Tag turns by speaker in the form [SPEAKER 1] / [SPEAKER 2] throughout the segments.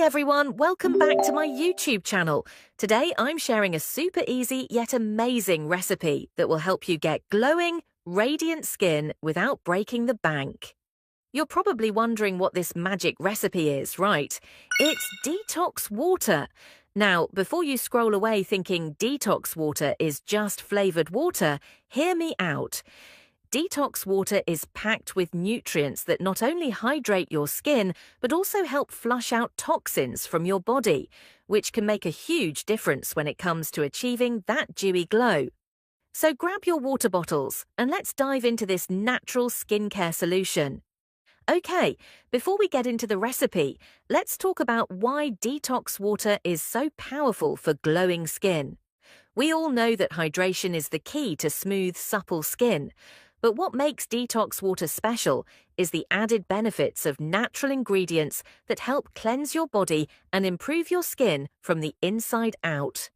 [SPEAKER 1] everyone, welcome back to my YouTube channel. Today I'm sharing a super easy yet amazing recipe that will help you get glowing, radiant skin without breaking the bank. You're probably wondering what this magic recipe is, right? It's detox water. Now, before you scroll away thinking detox water is just flavored water, hear me out. Detox water is packed with nutrients that not only hydrate your skin, but also help flush out toxins from your body, which can make a huge difference when it comes to achieving that dewy glow. So grab your water bottles and let's dive into this natural skincare solution. Okay, before we get into the recipe, let's talk about why detox water is so powerful for glowing skin. We all know that hydration is the key to smooth, supple skin. But what makes detox water special is the added benefits of natural ingredients that help cleanse your body and improve your skin from the inside out.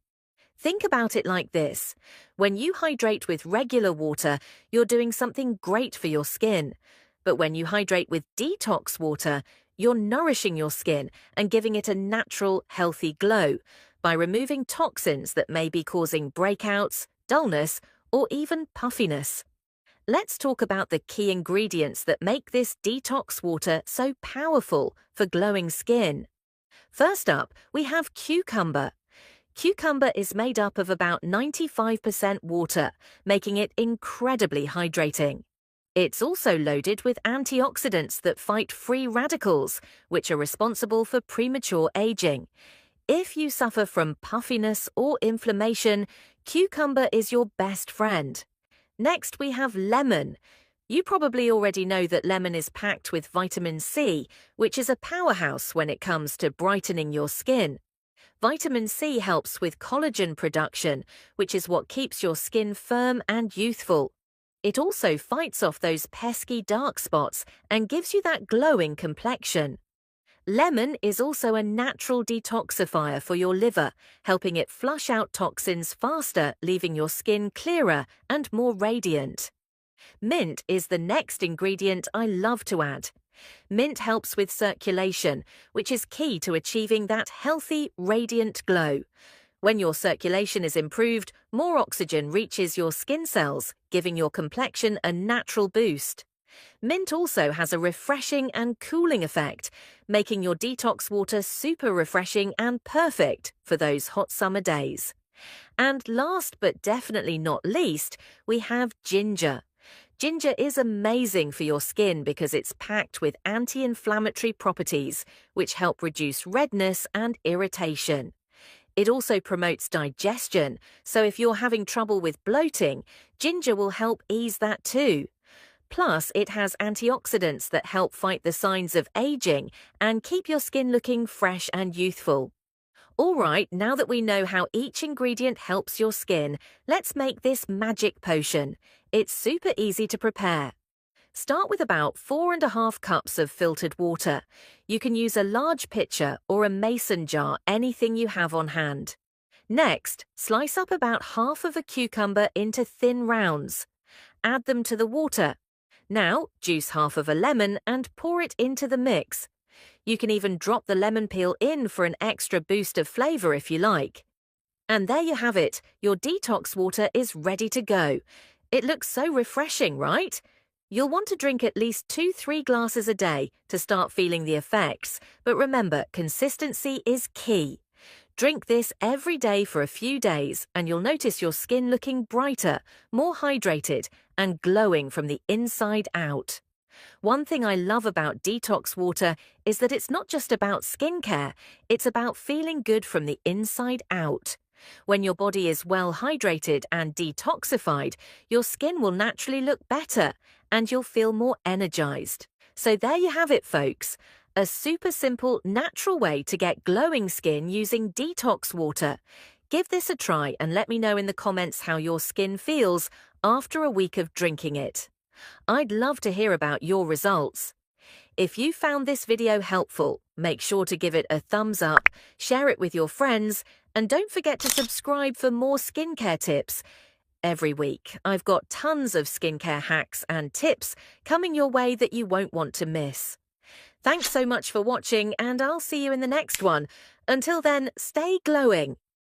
[SPEAKER 1] Think about it like this. When you hydrate with regular water, you're doing something great for your skin. But when you hydrate with detox water, you're nourishing your skin and giving it a natural, healthy glow by removing toxins that may be causing breakouts, dullness, or even puffiness. Let's talk about the key ingredients that make this detox water so powerful for glowing skin. First up, we have cucumber. Cucumber is made up of about 95% water, making it incredibly hydrating. It's also loaded with antioxidants that fight free radicals, which are responsible for premature aging. If you suffer from puffiness or inflammation, cucumber is your best friend. Next, we have lemon. You probably already know that lemon is packed with vitamin C, which is a powerhouse when it comes to brightening your skin. Vitamin C helps with collagen production, which is what keeps your skin firm and youthful. It also fights off those pesky dark spots and gives you that glowing complexion. Lemon is also a natural detoxifier for your liver, helping it flush out toxins faster, leaving your skin clearer and more radiant. Mint is the next ingredient I love to add. Mint helps with circulation, which is key to achieving that healthy, radiant glow. When your circulation is improved, more oxygen reaches your skin cells, giving your complexion a natural boost. Mint also has a refreshing and cooling effect, making your detox water super refreshing and perfect for those hot summer days. And last but definitely not least, we have ginger. Ginger is amazing for your skin because it's packed with anti-inflammatory properties, which help reduce redness and irritation. It also promotes digestion, so if you're having trouble with bloating, ginger will help ease that too. Plus, it has antioxidants that help fight the signs of aging and keep your skin looking fresh and youthful. All right, now that we know how each ingredient helps your skin, let's make this magic potion. It's super easy to prepare. Start with about 4½ cups of filtered water. You can use a large pitcher or a mason jar, anything you have on hand. Next, slice up about half of a cucumber into thin rounds. Add them to the water. Now, juice half of a lemon and pour it into the mix. You can even drop the lemon peel in for an extra boost of flavor if you like. And there you have it. Your detox water is ready to go. It looks so refreshing, right? You'll want to drink at least 2-3 glasses a day to start feeling the effects. But remember, consistency is key. Drink this every day for a few days and you'll notice your skin looking brighter, more hydrated, and glowing from the inside out. One thing I love about detox water is that it's not just about skincare, it's about feeling good from the inside out. When your body is well hydrated and detoxified, your skin will naturally look better and you'll feel more energized. So there you have it, folks. A super simple, natural way to get glowing skin using detox water. Give this a try and let me know in the comments how your skin feels after a week of drinking it. I'd love to hear about your results. If you found this video helpful, make sure to give it a thumbs up, share it with your friends, and don't forget to subscribe for more skincare tips. Every week, I've got tons of skincare hacks and tips coming your way that you won't want to miss. Thanks so much for watching, and I'll see you in the next one. Until then, stay glowing.